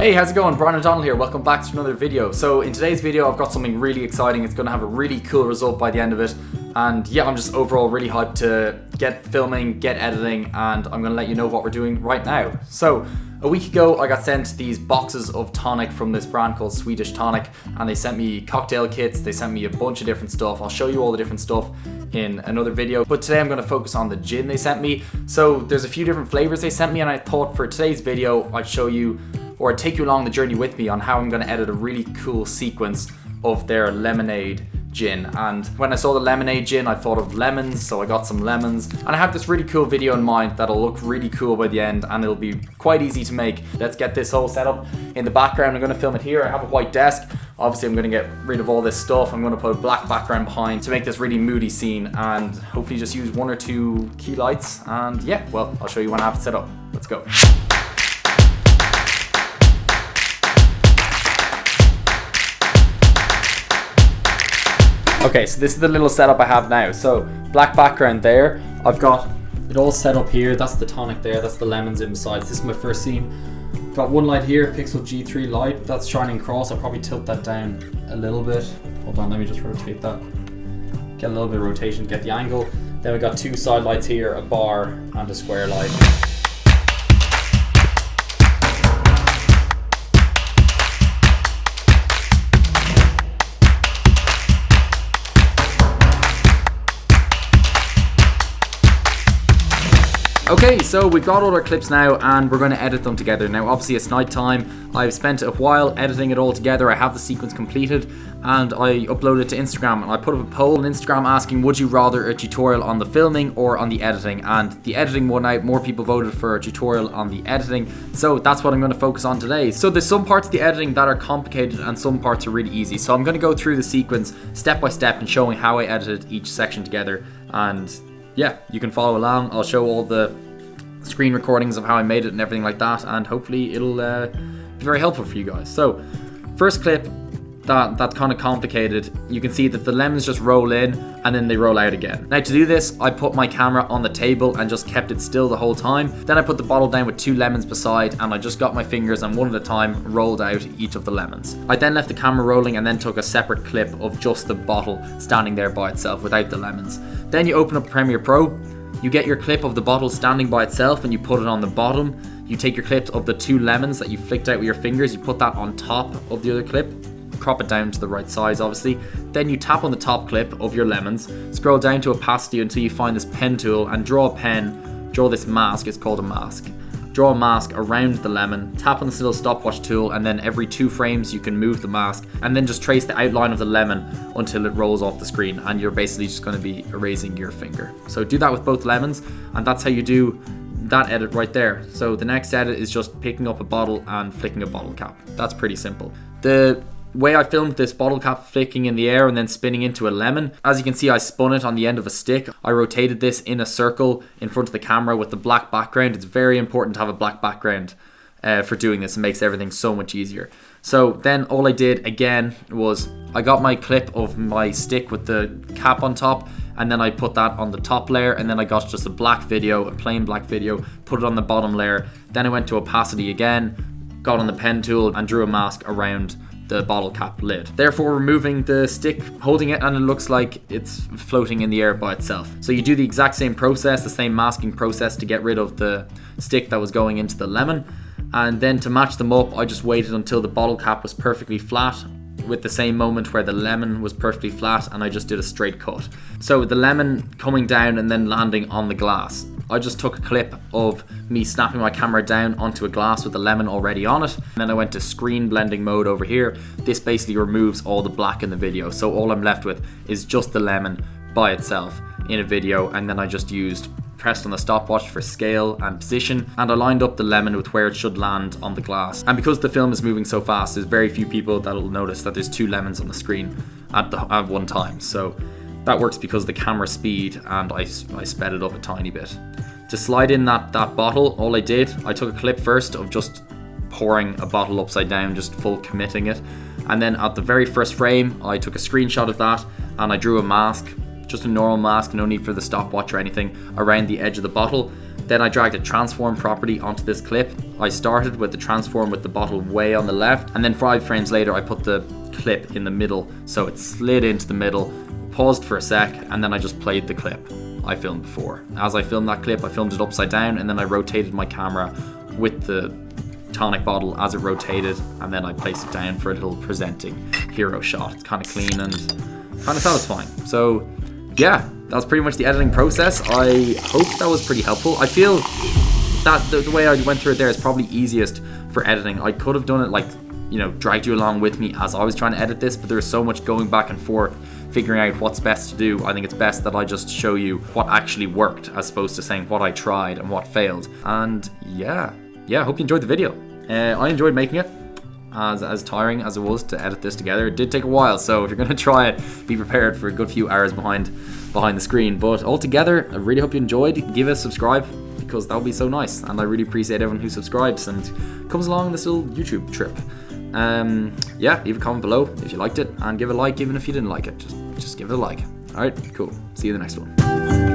Hey, how's it going? Brian O'Donnell here. Welcome back to another video. So in today's video, I've got something really exciting. It's going to have a really cool result by the end of it. And yeah, I'm just overall really hyped to get filming, get editing, and I'm going to let you know what we're doing right now. So a week ago, I got sent these boxes of tonic from this brand called Swedish Tonic, and they sent me cocktail kits, they sent me a bunch of different stuff. I'll show you all the different stuff in another video, but today I'm going to focus on the gin they sent me. So there's a few different flavors they sent me, and I thought for today's video, I'd show you or take you along the journey with me on how I'm going to edit a really cool sequence of their lemonade gin. And when I saw the lemonade gin, I thought of lemons, so I got some lemons. And I have this really cool video in mind that'll look really cool by the end, and it'll be quite easy to make. Let's get this whole setup. In the background, I'm going to film it here. I have a white desk. Obviously, I'm going to get rid of all this stuff. I'm going to put a black background behind to make this really moody scene, and hopefully just use one or two key lights. And yeah, well, I'll show you when I have it set up. Let's go. Okay, so this is the little setup I have now. So black background there. I've got it all set up here. That's the tonic there. That's the lemons in besides. This is my first scene. Got one light here, Pixel G3 light. That's shining across. I'll probably tilt that down a little bit. Hold on, let me just rotate that. Get a little bit of rotation, get the angle. Then we've got two side lights here, a bar and a square light. Okay, so we've got all our clips now and we're going to edit them together. Now obviously it's night time. I've spent a while editing it all together. I have the sequence completed and I uploaded it to Instagram, and I put up a poll on Instagram asking, would you rather a tutorial on the filming or on the editing? And the editing won out. More people voted for a tutorial on the editing, so that's what I'm going to focus on today. So there's some parts of the editing that are complicated and some parts are really easy. So I'm going to go through the sequence step by step and showing how I edited each section together, and yeah, you can follow along. I'll show all the screen recordings of how I made it and everything like that, and hopefully it'll be very helpful for you guys. So first clip, that's kind of complicated. You can see that the lemons just roll in and then they roll out again. Now to do this, I put my camera on the table and just kept it still the whole time. Then I put the bottle down with two lemons beside, and I just got my fingers and one at a time rolled out each of the lemons. I then left the camera rolling and then took a separate clip of just the bottle standing there by itself without the lemons. Then you open up Premiere Pro, you get your clip of the bottle standing by itself and you put it on the bottom. You take your clip of the two lemons that you flicked out with your fingers, you put that on top of the other clip, crop it down to the right size obviously. Then you tap on the top clip of your lemons, scroll down to opacity until you find this pen tool and draw this mask. It's called a mask. Draw a mask around the lemon, tap on this little stopwatch tool, and then every 2 frames you can move the mask, and then just trace the outline of the lemon until it rolls off the screen, and you're basically just going to be erasing your finger. So do that with both lemons, and that's how you do that edit right there. So the next edit is just picking up a bottle and flicking a bottle cap. That's pretty simple. The way I filmed this bottle cap flicking in the air and then spinning into a lemon, as you can see, I spun it on the end of a stick. I rotated this in a circle in front of the camera with the black background. It's very important to have a black background for doing this. It makes everything so much easier. So then all I did again was I got my clip of my stick with the cap on top, and then I put that on the top layer, and then I got just a plain black video, put it on the bottom layer. Then I went to opacity again, got on the pen tool and drew a mask around the bottle cap lid, therefore removing the stick holding it, and it looks like it's floating in the air by itself. So you do the exact same process, the same masking process to get rid of the stick that was going into the lemon, and then to match them up I just waited until the bottle cap was perfectly flat with the same moment where the lemon was perfectly flat, and I just did a straight cut. So the lemon coming down and then landing on the glass, I just took a clip of me snapping my camera down onto a glass with the lemon already on it, and then I went to screen blending mode over here. This basically removes all the black in the video, so all I'm left with is just the lemon by itself in a video, and then I just pressed on the stopwatch for scale and position, and I lined up the lemon with where it should land on the glass. And because the film is moving so fast, there's very few people that'll notice that there's 2 lemons on the screen at one time. So that works because of the camera speed, and I sped it up a tiny bit. To slide in that bottle, all I did, I took a clip first of just pouring a bottle upside down, just full committing it. And then at the very first frame, I took a screenshot of that and I drew a mask, just a normal mask, no need for the stopwatch or anything, around the edge of the bottle. Then I dragged a transform property onto this clip. I started with the transform with the bottle way on the left, and then 5 frames later I put the clip in the middle, so it slid into the middle, paused for a sec, and then I just played the clip I filmed before. As I filmed that clip, I filmed it upside down, and then I rotated my camera with the tonic bottle as it rotated, and then I placed it down for a little presenting hero shot. It's kind of clean and kind of satisfying. So yeah, that's pretty much the editing process. I hope that was pretty helpful. I feel that the way I went through it there is probably easiest for editing. I could have done it like, you know, dragged you along with me as I was trying to edit this, but there's so much going back and forth, figuring out what's best to do. I think it's best that I just show you what actually worked as opposed to saying what I tried and what failed. And yeah, I hope you enjoyed the video. I enjoyed making it. As tiring as it was to edit this together, it did take a while, so if you're gonna try it, be prepared for a good few hours behind the screen. But altogether, I really hope you enjoyed. Give a subscribe, because that would be so nice, and I really appreciate everyone who subscribes and comes along this little YouTube trip. Yeah, leave a comment below if you liked it, and give a like even if you didn't like it. Just give it a like. Alright, cool. See you in the next one.